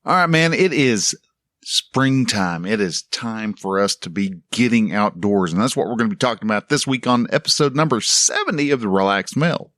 All right, man, it is springtime. It is time for us to be getting outdoors. And that's what we're going to be talking about this week on episode number 70 of The Relaxed Male.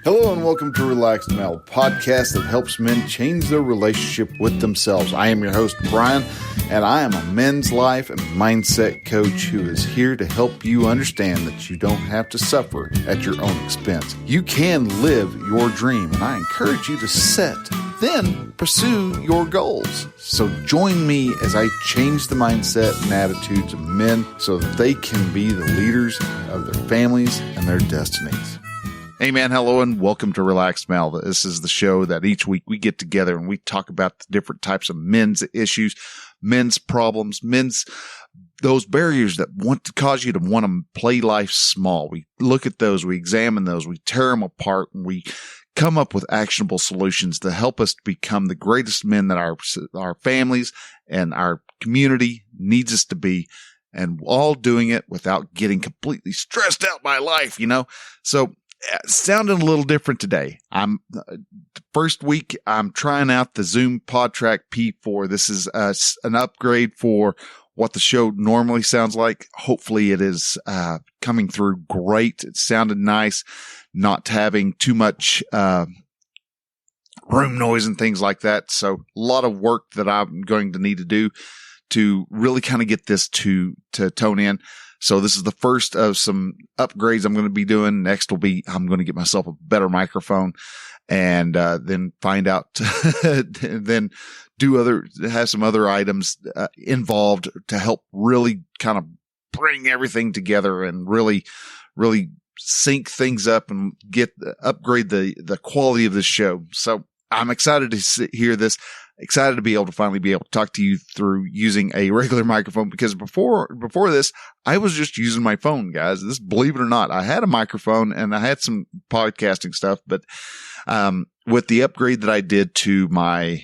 Hello and welcome to Relaxed Male, podcast that helps men change their relationship with themselves. I am your host, Bryan, and I am a men's life and mindset coach who is here to help you understand that you don't have to suffer at your own expense. You can live your dream, and I encourage you to set, then pursue your goals. So join me as I change the mindset and attitudes of men so that they can be the leaders of their families and their destinies. Hey man, hello and welcome to Relaxed Male. This is the show that each week we get together and we talk about the different types of men's issues, men's problems, those barriers that want to cause you to want to play life small. We look at those, we examine those, we tear them apart, and we come up with actionable solutions to help us become the greatest men that our families and our community needs us to be, and all doing it without getting completely stressed out by life, So sounding a little different today. First week, I'm trying out the Zoom PodTrack P4. This is an upgrade for what the show normally sounds like. Hopefully it is coming through great. It sounded nice, not having too much room noise and things like that. So a lot of work that I'm going to need to do to really kind of get this to tone in. So this is the first of some upgrades I'm going to be doing. Next will be, I'm going to get myself a better microphone and then find out, then have some other items involved to help really kind of bring everything together and really, really sync things up and upgrade the quality of the show. So I'm excited to hear this. Excited to be able to finally be able to talk to you through using a regular microphone, because before this, I was just using my phone, guys. Believe it or not, I had a microphone and I had some podcasting stuff, but, with the upgrade that I did to my,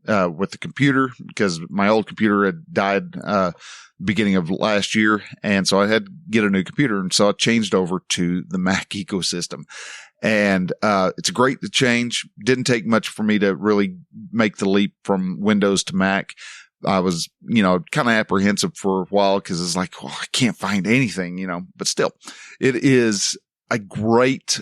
with the computer, because my old computer had died, beginning of last year. And so I had to get a new computer. And so I changed over to the Mac ecosystem. And it's a great change. Didn't take much for me to really make the leap from Windows to Mac. I was, kind of apprehensive for a while because it's like, well, I can't find anything, but still, it is a great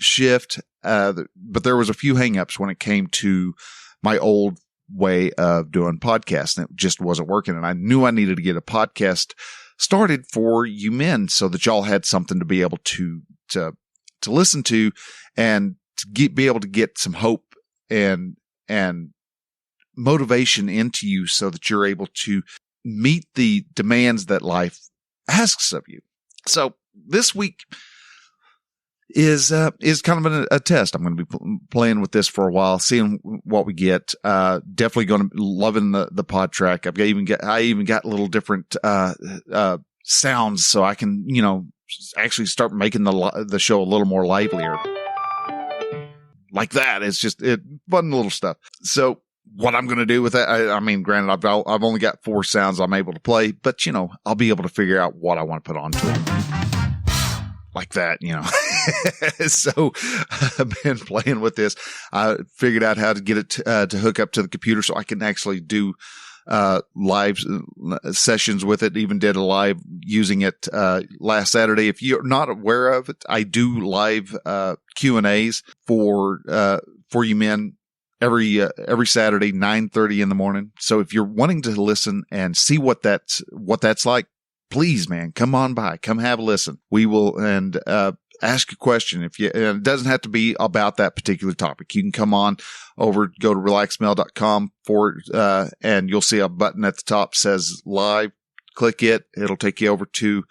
shift. But there was a few hangups when it came to my old way of doing podcasts, and it just wasn't working. And I knew I needed to get a podcast started for you men so that y'all had something to be able to listen to and to be able to get some hope and motivation into you so that you're able to meet the demands that life asks of you. So this week is kind of a test. I'm going to be playing with this for a while, seeing what we get. Definitely going to loving the PodTrack. I even got little different, sounds so I can, actually start making the show a little more livelier. Like that. It's just fun little stuff. So what I'm going to do with that, I mean, granted, I've only got 4 sounds I'm able to play, but I'll be able to figure out what I want to put onto it. Like that, So I've been playing with this. I figured out how to get it to hook up to the computer so I can actually do live sessions with it. Even did a live using it last Saturday. If you're not aware of it, I do live Q&As for you men every Saturday, 9:30 in the morning. So if you're wanting to listen and see what that's like, please, man, come on by, come have a listen. We will, and ask a question. And it doesn't have to be about that particular topic. You can come on over, go to relaxedmale.com and you'll see a button at the top says live. Click it. It'll take you over to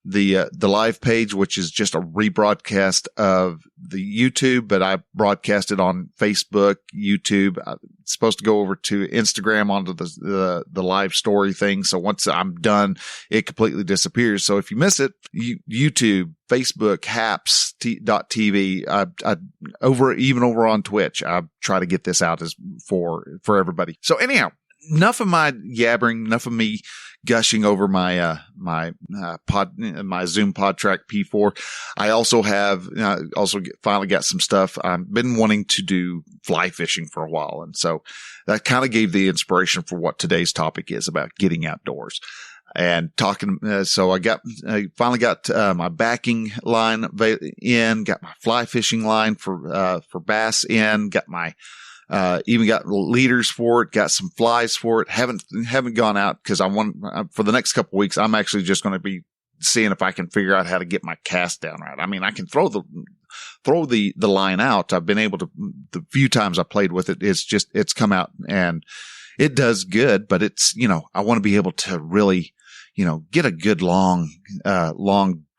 the live page, which is just a rebroadcast of the YouTube, but I broadcast it on Facebook, YouTube. It's supposed to go over to Instagram onto the live story thing. So once I'm done, it completely disappears. So if you miss it, YouTube, Facebook, haps.tv, over on Twitch, I try to get this out for everybody. So anyhow, enough of my yabbering, enough of me gushing over my my Zoom PodTrack P4. I also have finally got some stuff. I've been wanting to do fly fishing for a while, and so that kind of gave the inspiration for what today's topic is about: getting outdoors and talking. So I finally got my backing line in, got my fly fishing line for bass in, got my even got leaders for it, got some flies for it. Haven't gone out because I want, for the next couple of weeks, I'm actually just going to be seeing if I can figure out how to get my cast down right. I mean, I can throw the line out. I've been able to, the few times I played with it, it's come out and it does good, but it's, I want to be able to really, get a good long,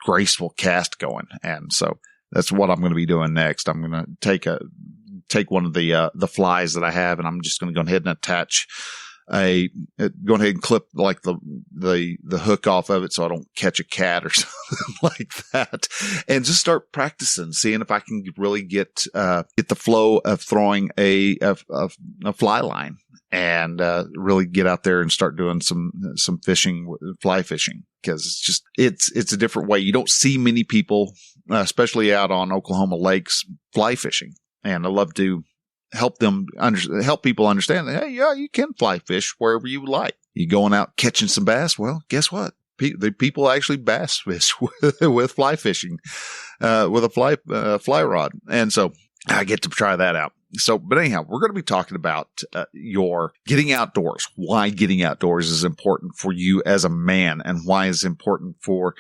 graceful cast going. And so that's what I'm going to be doing next. I'm going to take one of the flies that I have, and I'm just going to go ahead and attach go ahead and clip like the hook off of it so I don't catch a cat or something like that, and just start practicing, seeing if I can really get the flow of throwing a fly line, and really get out there and start doing some fishing, fly fishing, because it's a different way. You don't see many people, especially out on Oklahoma lakes, fly fishing. And I love to help people understand that, hey, yeah, you can fly fish wherever you like. You going out catching some bass? Well, guess what? The people actually bass fish with fly fishing, with a fly rod. And so I get to try that out. So, but anyhow, we're going to be talking about your getting outdoors, why getting outdoors is important for you as a man, and why it's important for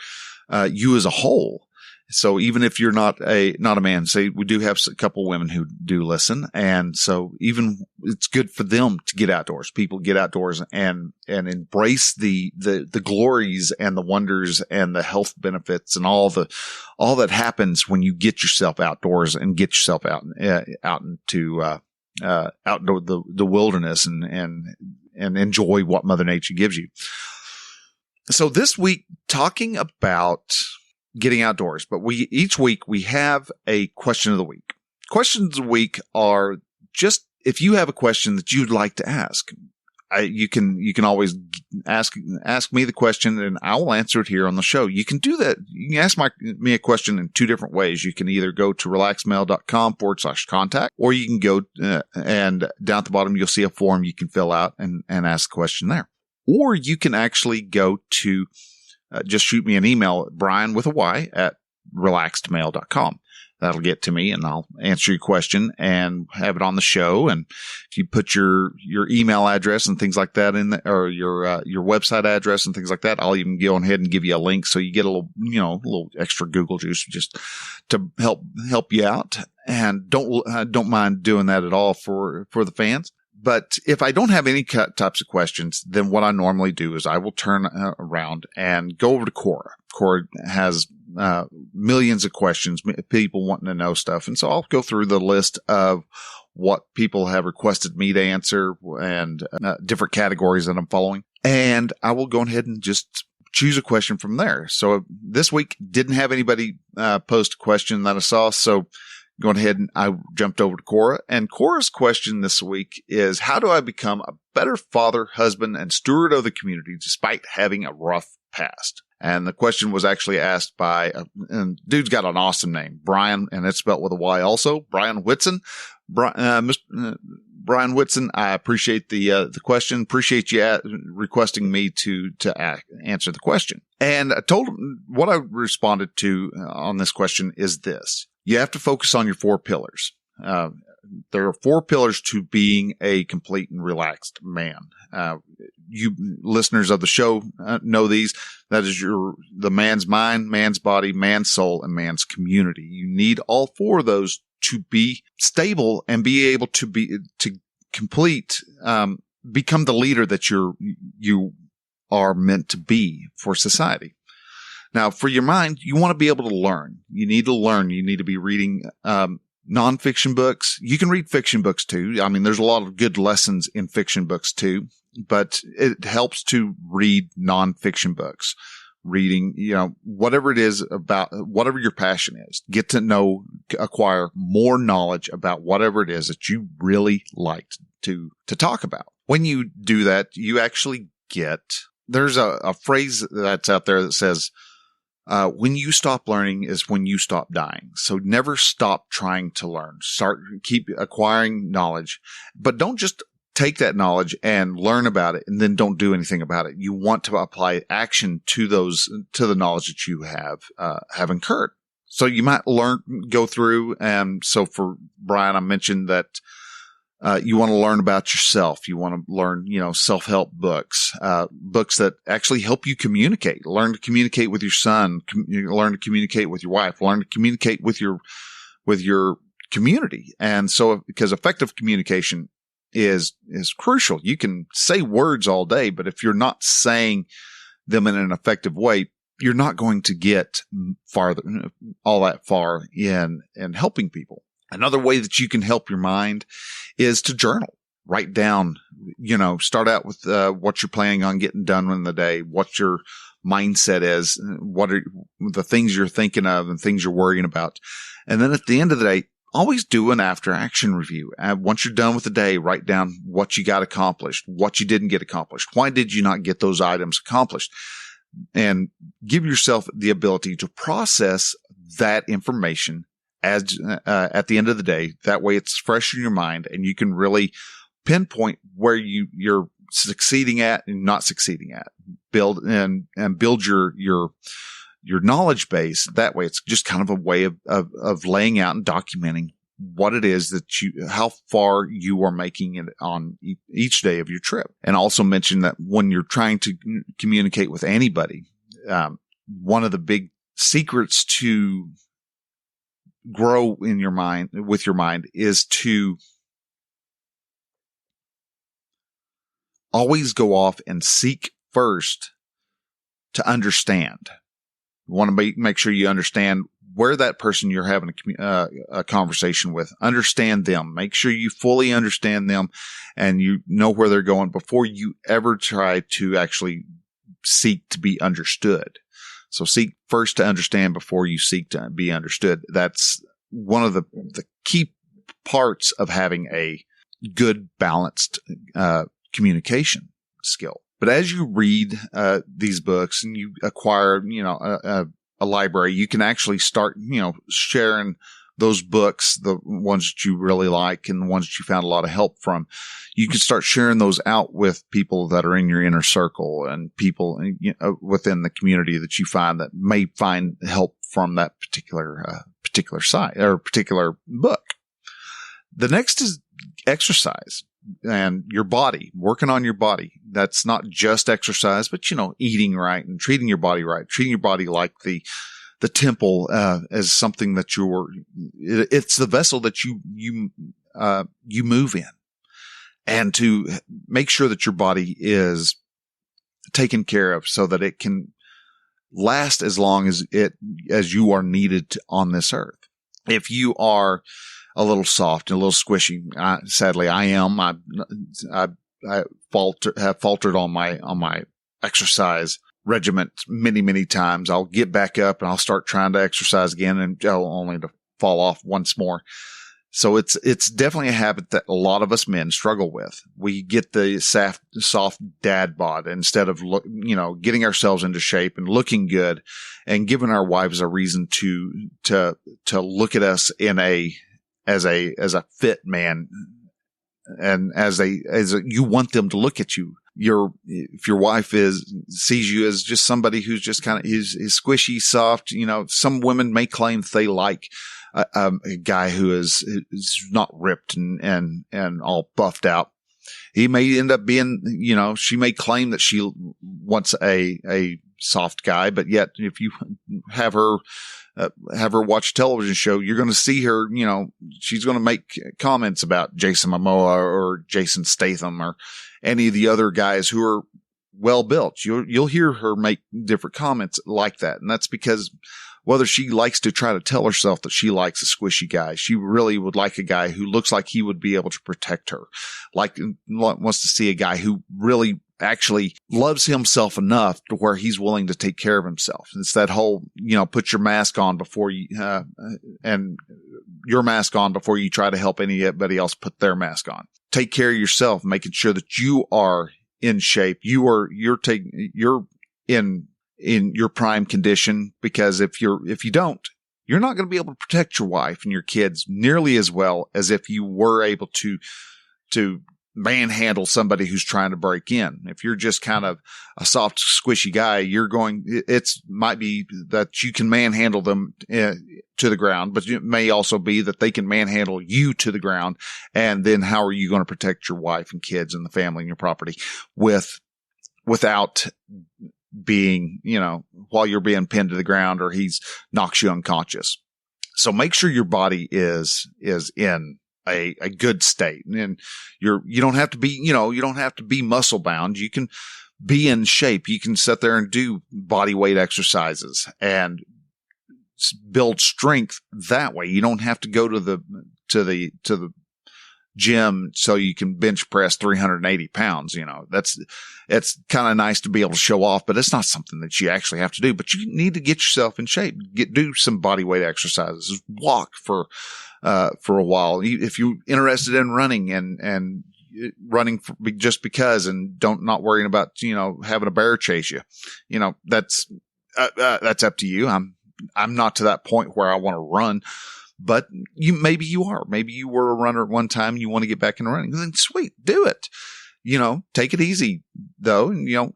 you as a whole. So even if you're not a man, say we do have a couple women who do listen. And so even it's good for them to get outdoors. People get outdoors and embrace the glories and the wonders and the health benefits and all that happens when you get yourself outdoors and get yourself out into the wilderness and enjoy what Mother Nature gives you. So this week, talking about getting outdoors, but each week we have a question of the week. Questions of the week are just, if you have a question that you'd like to ask, you can always ask me the question and I will answer it here on the show. You can do that. You can ask me a question in two different ways. You can either go to relaxedmale.com/contact, or you can go and down at the bottom, you'll see a form you can fill out and ask the question there. Or you can actually go to just shoot me an email, Bryan with a Y at relaxedmale.com. That'll get to me and I'll answer your question and have it on the show. And if you put your email address and things like that in or your website address and things like that, I'll even go ahead and give you a link so you get a little extra Google juice just to help you out. And don't mind doing that at all for the fans. But if I don't have any types of questions, then what I normally do is I will turn around and go over to Cora. Cora has millions of questions, people wanting to know stuff. And so I'll go through the list of what people have requested me to answer and different categories that I'm following. And I will go ahead and just choose a question from there. So this week didn't have anybody post a question that I saw. So going ahead and I jumped over to Cora, and Cora's question this week is, how do I become a better father, husband, and steward of the community despite having a rough past? And the question was actually asked by, and dude's got an awesome name, Bryan, and it's spelled with a Y also, Bryan Whitson. Bryan Whitson, I appreciate the question. Appreciate you requesting me to answer the question. And I told him what I responded to on this question is this. You have to focus on your 4 pillars. There are 4 pillars to being a complete and relaxed man. You listeners of the show know these. That is the man's mind, man's body, man's soul, and man's community. You need all 4 of those to be stable and be able to become the leader that you are meant to be for society. Now, for your mind, you want to be able to learn. You need to learn. You need to be reading nonfiction books. You can read fiction books too. I mean, there's a lot of good lessons in fiction books too, but it helps to read nonfiction books. Reading, whatever it is about, whatever your passion is, get to know, acquire more knowledge about whatever it is that you really like to talk about. when you do that, you actually there's a phrase that's out there that says, when you stop learning is when you stop dying. So never stop trying to learn. Keep acquiring knowledge, but don't just take that knowledge and learn about it and then don't do anything about it. You want to apply action to the knowledge that you have incurred. So you might go through. And so for Bryan, I mentioned that you want to learn about yourself. You want to learn, self-help books, books that actually help you communicate. Learn to communicate with your son. Learn to communicate with your wife. Learn to communicate with your community. And so, because effective communication is crucial. You can say words all day, but if you're not saying them in an effective way, you're not going to get all that far in helping people. Another way that you can help your mind is to journal. Write down, start out with what you're planning on getting done in the day, what your mindset is, what are the things you're thinking of and things you're worrying about. And then at the end of the day, always do an after action review. Once you're done with the day, write down what you got accomplished, what you didn't get accomplished. Why did you not get those items accomplished? And give yourself the ability to process that information as at the end of the day. That way it's fresh in your mind and you can really pinpoint where you're succeeding at and not succeeding at. Build your knowledge base. That way it's just kind of a way of laying out and documenting what it is how far you are making it on each day of your trip. And also mention that when you're trying to communicate with anybody, one of the big secrets to grow with your mind is to always go off and seek first to understand. You want to make sure you understand where that person you're having a conversation with, understand them. Make sure you fully understand them and you know where they're going before you ever try to actually seek to be understood. So seek first to understand before you seek to be understood. That's one of the key parts of having a good, balanced communication skill. But as you read these books and you acquire, a library, you can actually start, sharing those books, the ones that you really like and the ones that you found a lot of help from. You can start sharing those out with people that are in your inner circle and people within the community that you find that may find help from that particular site or particular book. The next is exercise. And your body, working on your body. That's not just exercise, but, eating right and treating your body right, treating your body like the temple, as something that it's the vessel that you move in, and to make sure that your body is taken care of so that it can last as long as you are needed on this earth. If you are a little soft and a little squishy, sadly, I am. I have faltered on my exercise regiment many, many times. I'll get back up and I'll start trying to exercise again and only to fall off once more. So it's definitely a habit that a lot of us men struggle with. We get the soft dad bod instead of getting ourselves into shape and looking good and giving our wives a reason to look at us as a fit man, and as you want them to look at you. If your wife sees you as just somebody who's just kind of is squishy, soft, some women may claim that they like a guy who is not ripped and all buffed out. He may end up being, she may claim that she wants a soft guy, but yet if you have her watch a television show, you're going to see her, she's going to make comments about Jason Momoa or Jason Statham or any of the other guys who are well built. You'll hear her make different comments like that. And that's because whether she likes to try to tell herself that she likes a squishy guy, she really would like a guy who looks like he would be able to protect her, wants to see a guy who really actually loves himself enough to where he's willing to take care of himself. It's that whole, put your mask on before you, and your mask on before you try to help anybody else put their mask on take care of yourself, making sure that you are in shape. You're in your prime condition, because if you don't, you're not going to be able to protect your wife and your kids nearly as well as if you were able to manhandle somebody who's trying to break in. If you're just kind of a soft, squishy guy, might be that you can manhandle them to the ground, but it may also be that they can manhandle you to the ground. And then how are you going to protect your wife and kids and the family and your property without being, while you're being pinned to the ground or he's knocks you unconscious? So make sure your body is in a good state, and you don't have to be muscle bound. You can be in shape. You can sit there and do body weight exercises and build strength that way. You don't have to go to the gym so you can bench press 380 pounds. It's kind of nice to be able to show off, but it's not something that you actually have to do. But you need to get yourself in shape, do some body weight exercises, walk for a while. If you're interested in running and running just because, and not worrying about, having a bear chase you, that's up to you. I'm not to that point where I want to run. But maybe you are. Maybe you were a runner at one time and you want to get back into running. Then sweet, do it. Take it easy though, and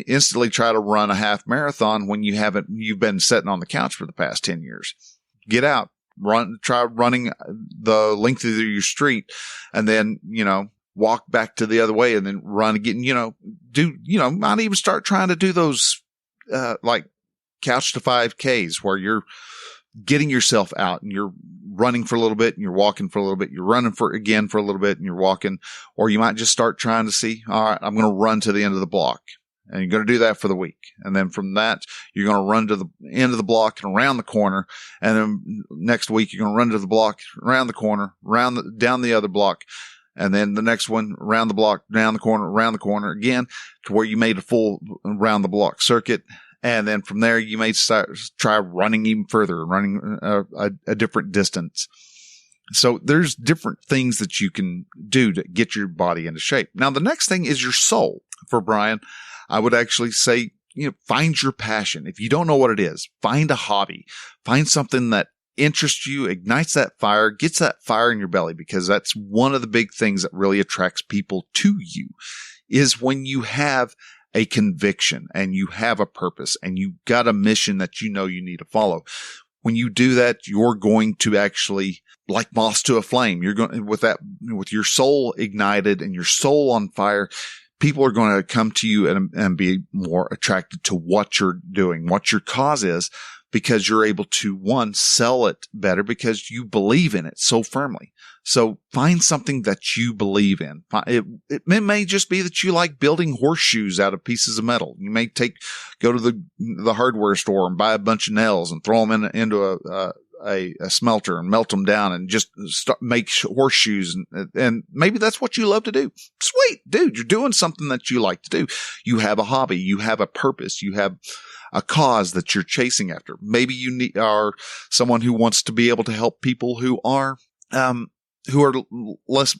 instantly try to run a half marathon when you've been sitting on the couch for the past 10 years. Get out, try running the length of your street, and then, walk back to the other way and then run again, might even start trying to do those, like couch to 5Ks where you're getting yourself out and you're running for a little bit and you're walking for a little bit. You're running for a little bit and you're walking, or you might just start trying to see, all right, I'm going to run to the end of the block, and you're going to do that for the week. And then from that, you're going to run to the end of the block and around the corner. And then next week, you're going to run to the block, around the corner, down the other block. And then the next one, around the block, down the corner, around the corner again, to where you made a full round the block circuit. And then from there, you may try running even further, running a different distance. So there's different things that you can do to get your body into shape. Now, the next thing is your soul. For Bryan, I would actually say, find your passion. If you don't know what it is, find a hobby. Find something that interests you, ignites that fire, gets that fire in your belly, because that's one of the big things that really attracts people to you, is when you have a conviction and you have a purpose and you got a mission that you need to follow. When you do that, you're going to actually, like moths to a flame, you're going with your soul ignited and your soul on fire. People are going to come to you and be more attracted to what you're doing, what your cause is, because you're able to, one, sell it better because you believe in it so firmly. So find something that you believe in. It may just be that you like building horseshoes out of pieces of metal. You may go to the hardware store and buy a bunch of nails and throw them into a smelter and melt them down and just make horseshoes. And maybe that's what you love to do. Sweet, dude, you're doing something that you like to do. You have a hobby. You have a purpose. You have a cause that you're chasing after. Maybe you are someone who wants to be able to help people who are less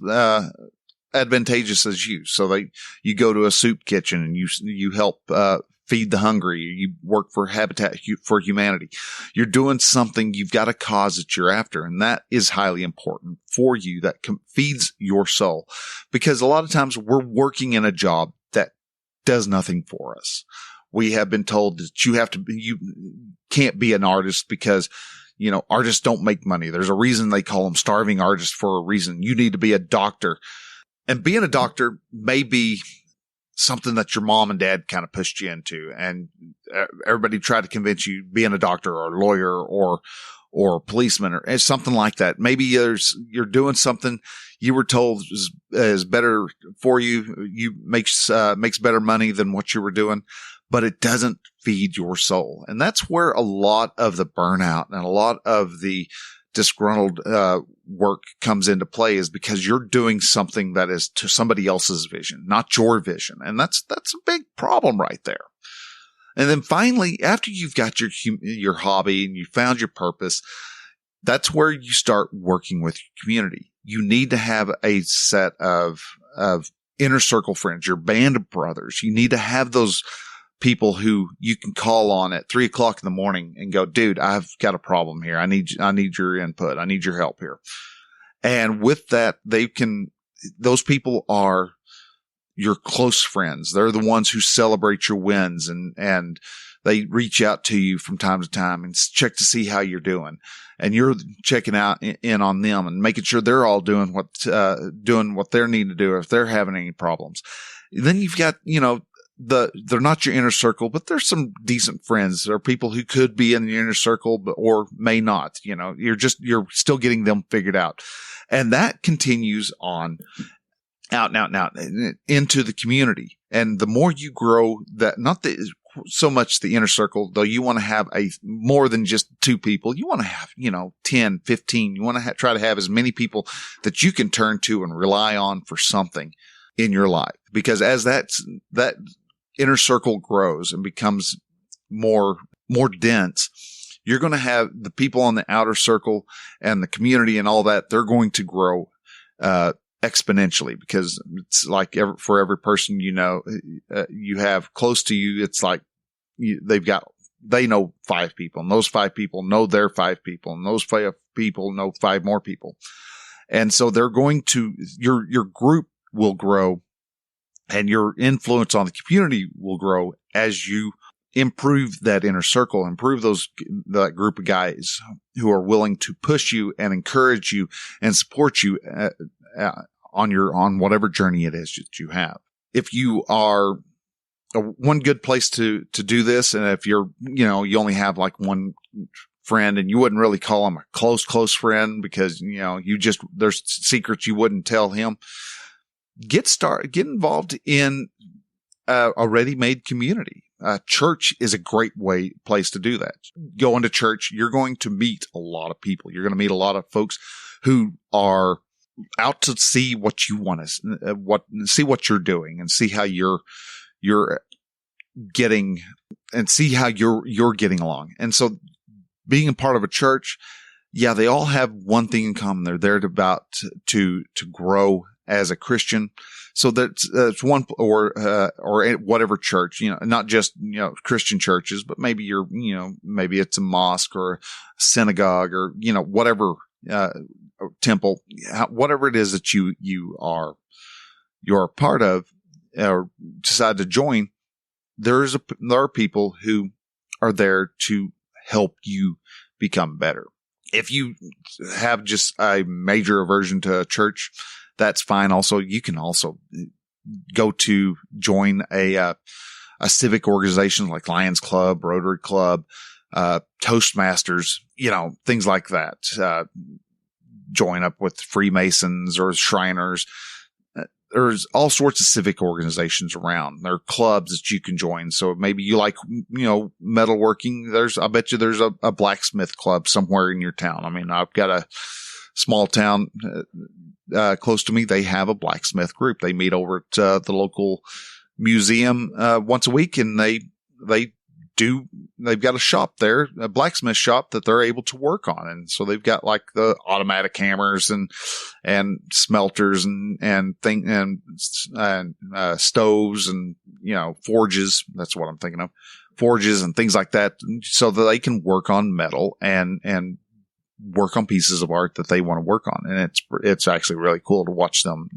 advantageous as you. So you go to a soup kitchen and you help feed the hungry. You work for Habitat for Humanity. You're doing something. You've got a cause that you're after, and that is highly important for you. That feeds your soul, because a lot of times we're working in a job that does nothing for us. We have been told that you can't be an artist because, artists don't make money. There's a reason they call them starving artists, for a reason. You need to be a doctor. And being a doctor may be something that your mom and dad kind of pushed you into. And everybody tried to convince you being a doctor or a lawyer or policeman or something like that. Maybe you're doing something you were told is better for you. Makes better money than what you were doing, but it doesn't feed your soul. And that's where a lot of the burnout and a lot of the disgruntled work comes into play, is because you're doing something that is to somebody else's vision, not your vision. And that's a big problem right there. And then finally, after you've got your hobby and you found your purpose, that's where you start working with your community. you need to have a set of inner circle friends, your band of brothers. You need to have those people who you can call on at 3:00 in the morning and go, dude, I've got a problem here. I need your input. I need your help here. And with that, those people are your close friends. They're the ones who celebrate your wins, and they reach out to you from time to time and check to see how you're doing. And you're checking in on them and making sure they're all doing what they need to do if they're having any problems. Then you've got, they're not your inner circle, but there's some decent friends. There are people who could be in the inner circle, or may not. You're still getting them figured out. And that continues on out into the community. And the more you grow that, so much the inner circle, though, you want to have more than just 2 people. You want to have, 10, 15. You want to try to have as many people that you can turn to and rely on for something in your life. Because as that inner circle grows and becomes more dense, you're going to have the people on the outer circle and the community and all that. They're going to grow, exponentially, because it's like for every person, you have close to you, it's like they know 5 people, and those 5 people know their 5 people, and those 5 people know 5 more people. And so they're going to, your group will grow, and your influence on the community will grow as you improve that inner circle, improve that group of guys who are willing to push you and encourage you and support you on whatever journey it is that you have. If you are one good place to do this, and if you're, you only have like one friend and you wouldn't really call him a close friend because, there's secrets you wouldn't tell him, get involved in a ready-made community. Church is a great place to do that. Going to church, you're going to meet a lot of people. You're going to meet a lot of folks who are out to see what you want to, see what you're doing, and see how you're getting, and see how you're getting along. And so, being a part of a church, yeah, they all have one thing in common. They're there to grow as a Christian. So that's one, or whatever church, not just, Christian churches, but maybe maybe it's a mosque or a synagogue, or, whatever, temple, whatever it is that you're a part of or decide to join. There are people who are there to help you become better. If you have just a major aversion to a church, that's fine. Also, you can also go to join a civic organization like Lions Club, Rotary Club, Toastmasters, things like that. Join up with Freemasons or Shriners. There's all sorts of civic organizations around. There are clubs that you can join. So maybe you like, metalworking. I bet you there's a blacksmith club somewhere in your town. I mean, I've got a small town close to me. They have a blacksmith group. They meet over at the local museum once a week, and they've got a shop there, a blacksmith shop that they're able to work on. And so they've got like the automatic hammers and smelters and stoves and, forges. That's what I'm thinking of. Forges and things like that, so that they can work on metal and work on pieces of art that they want to work on. And it's actually really cool to watch them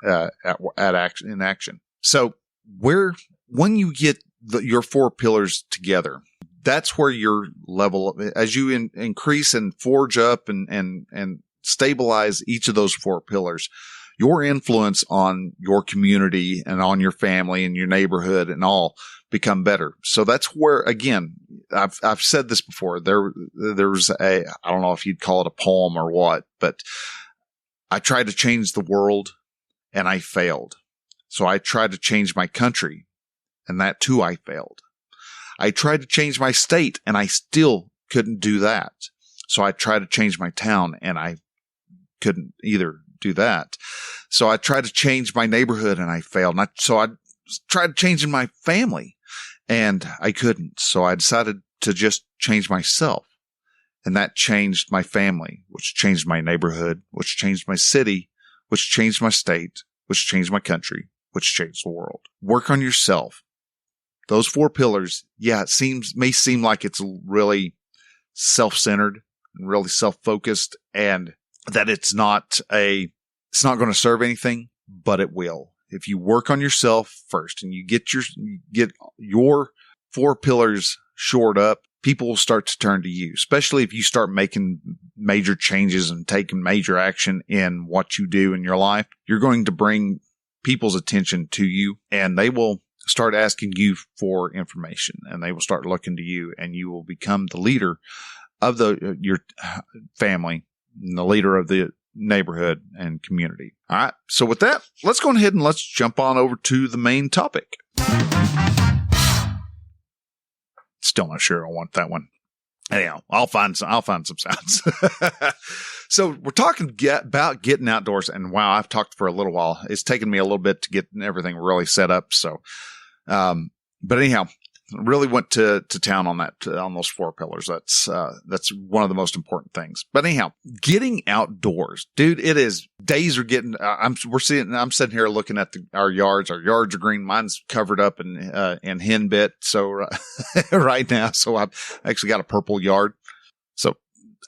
in action. So when you get your 4 pillars together, that's where your level, as you increase and forge up and stabilize each of those 4 pillars, your influence on your community and on your family and your neighborhood and all become better. So that's where, again, I've said this before. There's I don't know if you'd call it a poem or what, but I tried to change the world and I failed. So I tried to change my country, and that too I failed. I tried to change my state and I still couldn't do that. So I tried to change my town and I couldn't either do that. So I tried to change my neighborhood and I failed. So I tried changing my family and I couldn't. So I decided to just change myself. And that changed my family, which changed my neighborhood, which changed my city, which changed my state, which changed my country, which changed the world. Work on yourself. Those 4 pillars, yeah, may seem like it's really self-centered and really self-focused, and that it's not going to serve anything, but it will. If you work on yourself first and you get your 4 pillars shored up, people will start to turn to you, especially if you start making major changes and taking major action in what you do in your life. You're going to bring people's attention to you, and they will start asking you for information, and they will start looking to you, and you will become the leader of your family and the leader of the neighborhood and community. All right. So with that, let's go ahead and let's jump on over to the main topic. Still not sure I want that one. Anyhow, I'll find some sounds. So we're talking about getting outdoors, and wow, I've talked for a little while. It's taken me a little bit to get everything really set up. So, but anyhow, really went to town on on those 4 pillars. That's one of the most important things. But anyhow, getting outdoors, dude, it is, days are getting, I'm sitting here looking at our yards. Our yards are green. Mine's covered up in hen bit. So right now, so I've actually got a purple yard. So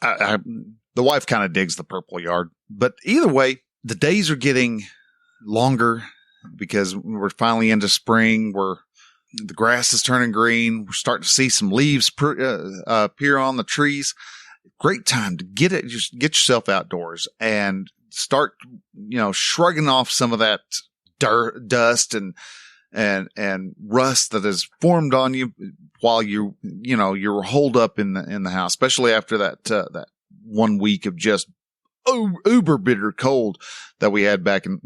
the wife kind of digs the purple yard, but either way, the days are getting longer because we're finally into spring. The grass is turning green. We're starting to see some leaves appear on the trees. Great time to just get yourself outdoors and start, shrugging off some of that dust and rust that has formed on you while you're holed up in the house, especially after that 1 week of just uber bitter cold that we had back in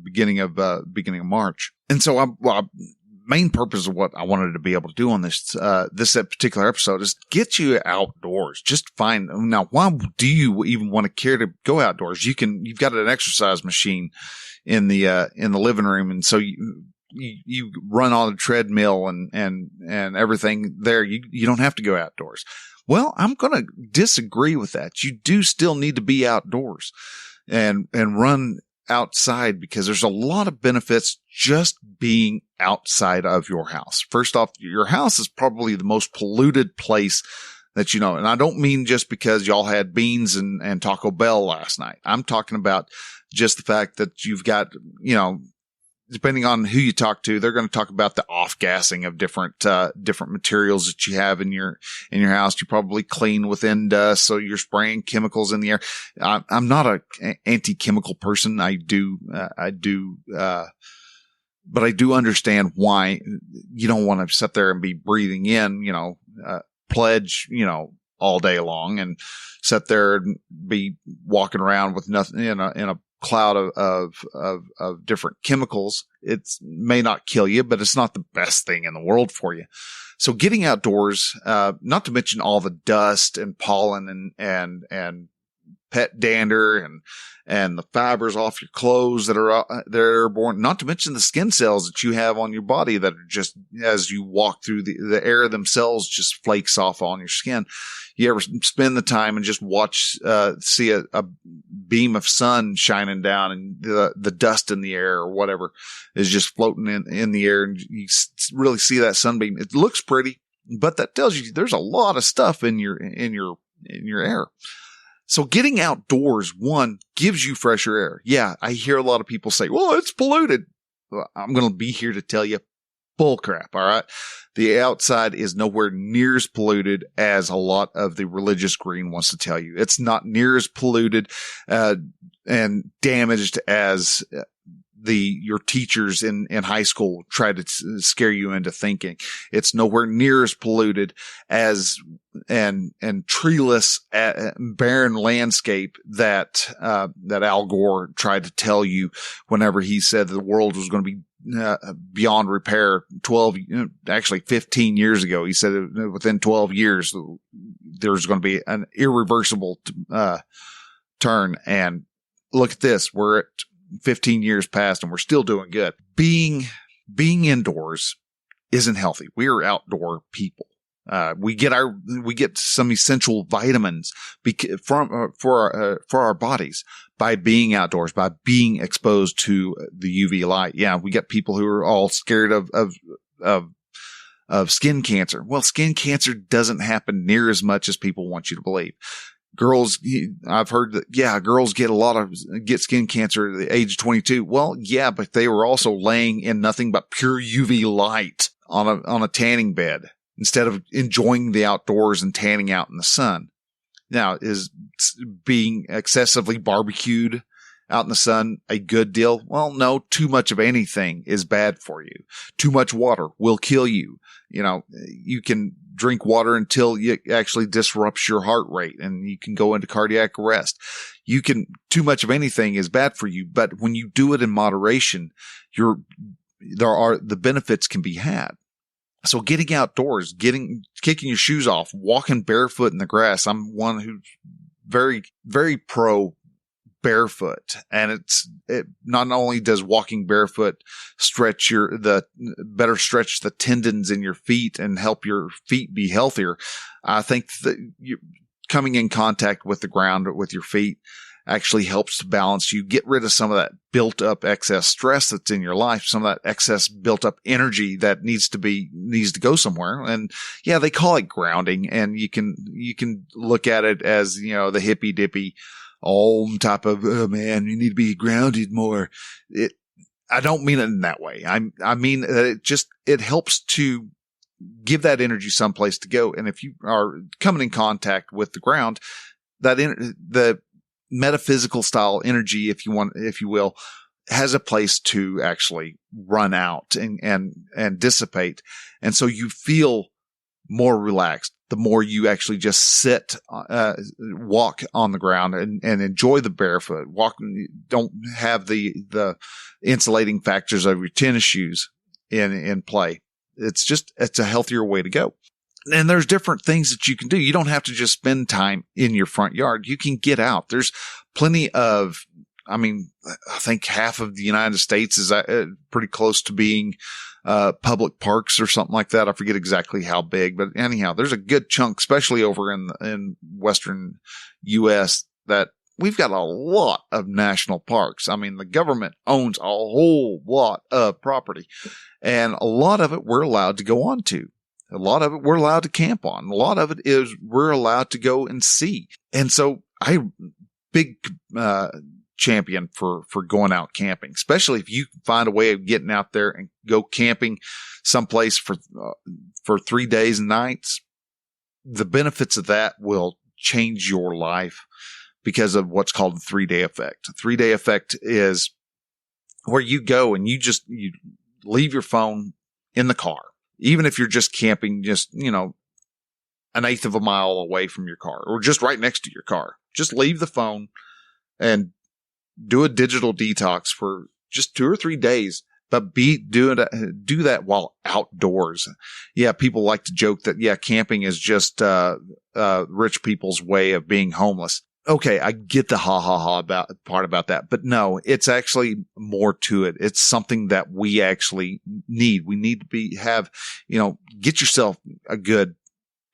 beginning of March. And so main purpose of what I wanted to be able to do on this particular episode is get you outdoors. Just find, now, why do you even want to care to go outdoors? You've got an exercise machine in the living room. And so you run on a treadmill and everything there. You don't have to go outdoors. Well, I'm going to disagree with that. You do still need to be outdoors and run outside, because there's a lot of benefits just being outside of your house. First off, your house is probably the most polluted place that you know. And I don't mean just because y'all had beans and Taco Bell last night. I'm talking about just the fact that you've got, depending on who you talk to, they're going to talk about the off-gassing of different materials that you have in your house. You probably clean within dust, so you're spraying chemicals in the air. I'm not an anti-chemical person. But I do understand why you don't want to sit there and be breathing in, pledge, all day long and sit there and be walking around with nothing in a cloud of different chemicals. It may not kill you, but it's not the best thing in the world for you. So getting outdoors, not to mention all the dust and pollen and pet dander and the fibers off your clothes that are airborne, not to mention the skin cells that you have on your body that are just, as you walk through the air themselves, just flakes off on your skin. You ever spend the time and just see a beam of sun shining down, and the dust in the air or whatever is just floating in the air, and you really see that sunbeam. It looks pretty, but that tells you there's a lot of stuff in your air. So getting outdoors, one, gives you fresher air. Yeah, I hear a lot of people say, well, it's polluted. Well, I'm going to be here to tell you, bull crap, all right? The outside is nowhere near as polluted as a lot of the religious green wants to tell you. It's not near as polluted and damaged as your teachers in high school try to scare you into thinking. It's nowhere near as polluted as and treeless, barren landscape that Al Gore tried to tell you whenever he said that the world was going to be beyond repair 15 years ago. He said within 12 years, there's going to be an irreversible turn. And look at this. We're at 15 years past and we're still doing good. Being indoors isn't healthy. We are outdoor people. We get some essential vitamins for our bodies by being outdoors, by being exposed to the UV light. Yeah, we got people who are all scared of skin cancer. Well, skin cancer doesn't happen near as much as people want you to believe. Girls, I've heard that, yeah, girls get skin cancer at the age of 22. Well, yeah, but they were also laying in nothing but pure UV light on a tanning bed instead of enjoying the outdoors and tanning out in the sun. Now, is being excessively barbecued out in the sun a good deal? Well, no, too much of anything is bad for you. Too much water will kill you. You know, you can drink water until it actually disrupts your heart rate and you can go into cardiac arrest. Too much of anything is bad for you, but when you do it in moderation, the benefits can be had. So getting outdoors, kicking your shoes off, walking barefoot in the grass. I'm one who's very, very pro barefoot. And it not only does walking barefoot better stretch the tendons in your feet and help your feet be healthier. I think that coming in contact with the ground with your feet actually helps to balance you, get rid of some of that built up excess stress that's in your life, some of that excess built up energy that needs to go somewhere. And yeah, they call it grounding, and you can look at it as, you know, the hippy dippy type of, oh man, you need to be grounded more. I don't mean it in that way. I mean that it helps to give that energy someplace to go. And if you are coming in contact with the ground, the metaphysical style energy, if you will, has a place to actually run out and dissipate. And so you feel more relaxed the more you actually just walk on the ground and enjoy the barefoot walk. Don't have the insulating factors of your tennis shoes in play. It's a healthier way to go. And there's different things that you can do. You don't have to just spend time in your front yard. You can get out. There's plenty of, I think half of the United States is pretty close to being public parks or something like that. I forget exactly how big, but anyhow, there's a good chunk, especially over in Western US, that we've got a lot of national parks. I mean, the government owns a whole lot of property, and a lot of it we're allowed to go on to. A lot of it we're allowed to camp on. A lot of it is we're allowed to go and see. And so big champion for going out camping, especially if you find a way of getting out there and go camping someplace for 3 days and nights. The benefits of that will change your life because of what's called the 3-day effect. The 3-day effect is where you go and you leave your phone in the car. Even if you're just camping, just, an eighth of a mile away from your car or just right next to your car, just leave the phone and do a digital detox for just 2 or 3 days, but do that while outdoors. Yeah. People like to joke that, yeah, camping is just, rich people's way of being homeless. Okay. I get the part about that, but no, it's actually more to it. It's something that we actually need. We need to get yourself a good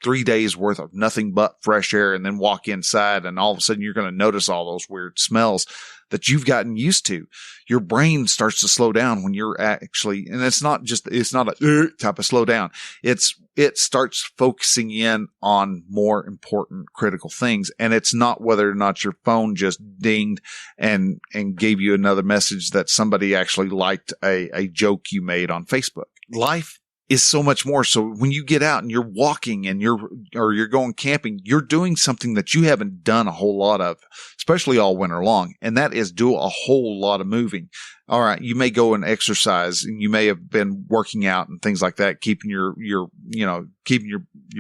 3 days worth of nothing but fresh air and then walk inside. And all of a sudden you're going to notice all those weird smells that you've gotten used to. Your brain starts to slow down when you're actually, and it's not a type of slow down. It starts focusing in on more important critical things. And it's not whether or not your phone just dinged and gave you another message that somebody actually liked a joke you made on Facebook. Life is so much more. So when you get out and you're walking and you're going camping, you're doing something that you haven't done a whole lot of, especially all winter long. And that is do a whole lot of moving. All right. You may go and exercise and you may have been working out and things like that, keeping your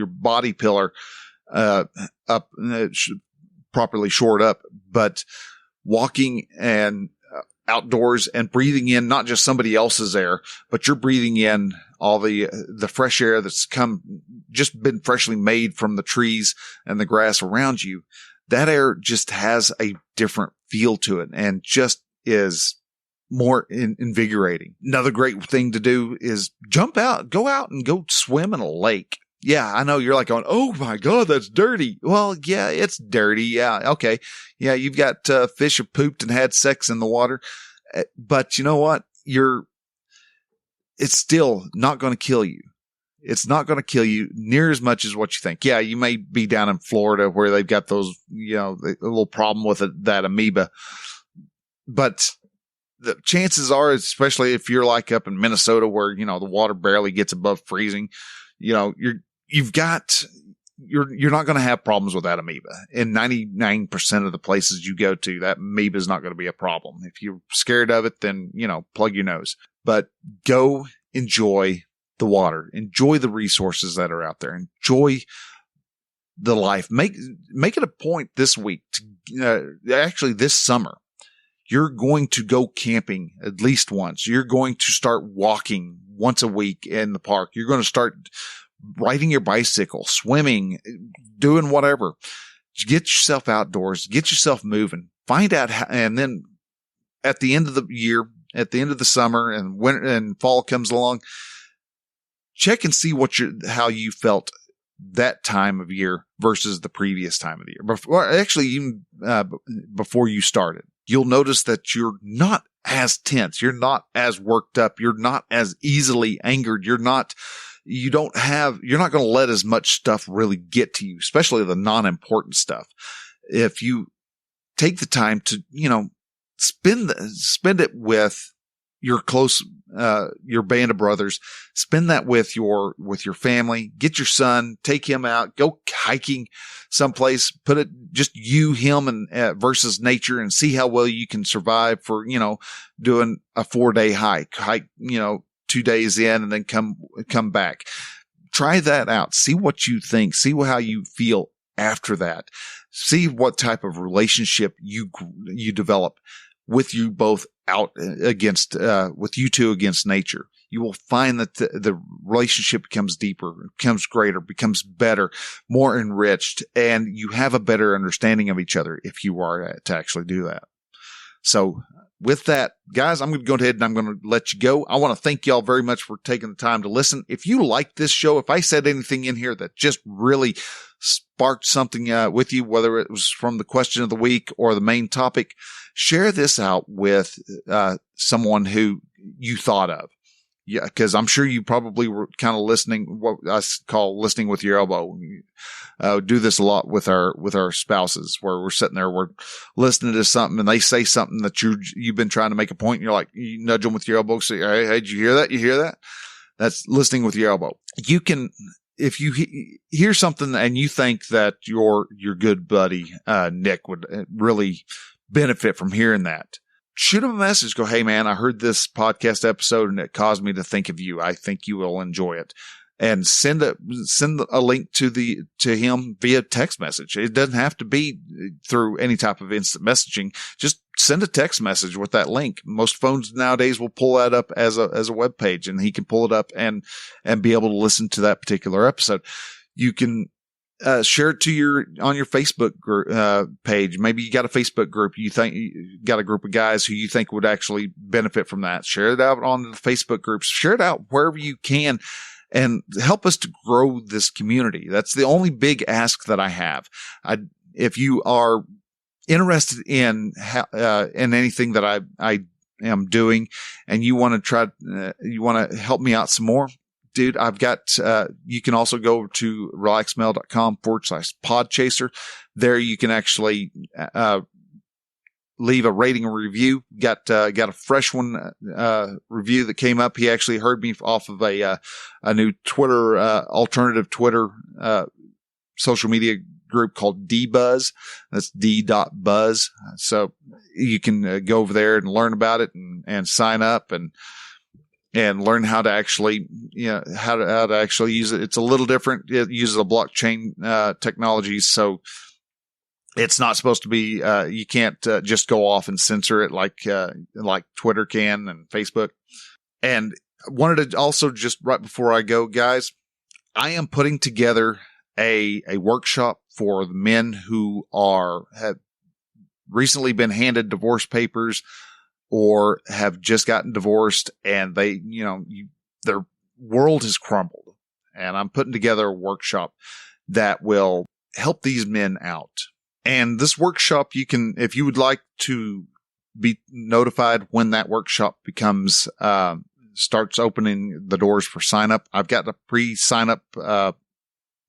body pillar, up, properly shored up, but walking and outdoors and breathing in not just somebody else's air, but you're breathing in all the fresh air that's just been freshly made from the trees and the grass around you. That air just has a different feel to it and just is more invigorating. Another great thing to do is jump out, go out and go swim in a lake. Yeah, I know you're like going, oh my God, that's dirty. Well, yeah, it's dirty. Yeah. Okay. Yeah. You've got fish have pooped and had sex in the water. But you know what? It's still not going to kill you. It's not going to kill you near as much as what you think. Yeah. You may be down in Florida where they've got those, a little problem with that amoeba, but the chances are, especially if you're like up in Minnesota where, the water barely gets above freezing, you're not going to have problems with that amoeba. In 99% of the places you go to, that amoeba is not going to be a problem. If you're scared of it, then, plug your nose, but go enjoy the water, enjoy the resources that are out there, enjoy the life. Make it a point this week actually this summer. You're going to go camping at least once. You're going to start walking once a week in the park. You're going to start riding your bicycle, swimming, doing whatever. Get yourself outdoors, get yourself moving, find out how, and then at the end of the year, at the end of the summer and winter and fall comes along, check and see how you felt that time of year versus the previous time of the year. Even before you started. You'll notice that you're not as tense. You're not as worked up. You're not as easily angered. You're not going to let as much stuff really get to you, especially the non-important stuff. If you take the time to, spend it with your close, your band of brothers, spend that with your family, get your son, take him out, go hiking someplace, put it just you, him and versus nature and see how well you can survive for, doing a 4-day hike, 2 days in and then come back. Try that out. See what you think. See how you feel after that. See what type of relationship you develop with you both out against, with you two against nature. You will find that the relationship becomes deeper, becomes greater, becomes better, more enriched, and you have a better understanding of each other if you are to actually do that. So with that, guys, I'm going to go ahead and I'm going to let you go. I want to thank y'all very much for taking the time to listen. If you like this show, if I said anything in here that just really sparked something with you, whether it was from the question of the week or the main topic, share this out with someone who you thought of. Yeah, because I'm sure you probably were kind of listening, what I call listening with your elbow. Do this a lot with our spouses, where we're sitting there, we're listening to something, and they say something that you've been trying to make a point, and you're like, you nudge them with your elbow, say, "Hey, did you hear that? You hear that?" That's listening with your elbow. You can, if you hear something and you think that your good buddy Nick would really benefit from hearing that, shoot him a message. Go, "Hey man, I heard this podcast episode and it caused me to think of you. I think you will enjoy it." And send a link to him via text message. It doesn't have to be through any type of instant messaging. Just send a text message with that link. Most phones nowadays will pull that up as a web page, and he can pull it up and be able to listen to that particular episode. You can share it on your Facebook page. Maybe you got a Facebook group. You think you got a group of guys who you think would actually benefit from that. Share it out on the Facebook groups. Share it out wherever you can and help us to grow this community. That's the only big ask that I have. If you are interested in anything that I am doing and you want to help me out some more, dude, I've got, you can also go to relaxmail.com/podchaser. There you can actually, leave a rating and review. Got a fresh one, review that came up. He actually heard me off of a new Twitter, alternative Twitter, social media group called D-Buzz. That's D.Buzz. So you can go over there and learn about it and sign up and learn how to actually, how to actually use it. It's a little different. It uses a blockchain, technology. So it's not supposed to be, you can't just go off and censor it like Twitter can and Facebook. And I wanted to also, just right before I go, guys, I am putting together a workshop for the men who have recently been handed divorce papers or have just gotten divorced, and they, their world has crumbled and I'm putting together a workshop that will help these men out. And this workshop, you can, if you would like to be notified when that workshop becomes, starts opening the doors for sign up, I've got a pre-sign up,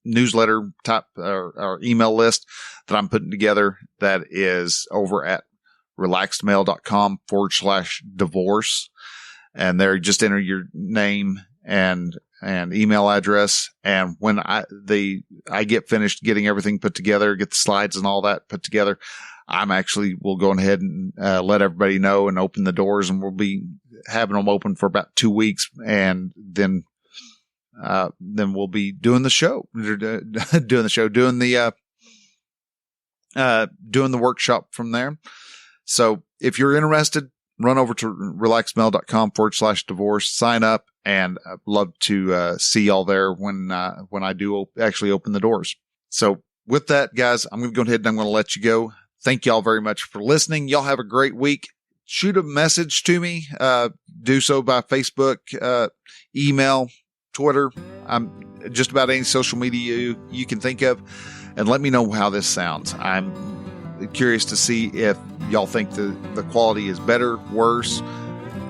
newsletter type or email list that I'm putting together that is over at relaxedmail.com/divorce. And there, just enter your name and email address. And when I get finished getting everything put together, get the slides and all that put together, we'll go ahead and let everybody know and open the doors, and we'll be having them open for about 2 weeks. And then we'll be doing the show, doing the workshop from there. So if you're interested, run over to relaxedmail.com/divorce, sign up, and I'd love to see y'all there when I do actually open the doors. So with that, guys, I'm going to go ahead and I'm going to let you go. Thank y'all very much for listening. Y'all have a great week. Shoot a message to me. Do so by Facebook, email, Twitter. I'm just about any social media you can think of, and let me know how this sounds. I'm curious to see if y'all think the quality is better, worse.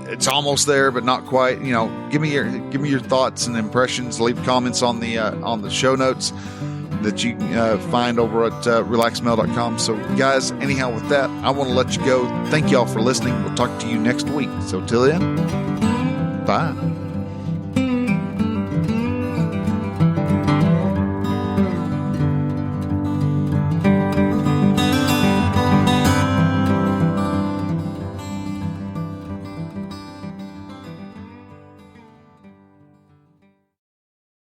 It's almost there, but not quite. Give me your thoughts and impressions. Leave comments on the show notes that you find over at relaxedmail.com. So guys, anyhow, with that, I want to let you go. Thank y'all for listening. We'll talk to you next week. So till then, bye.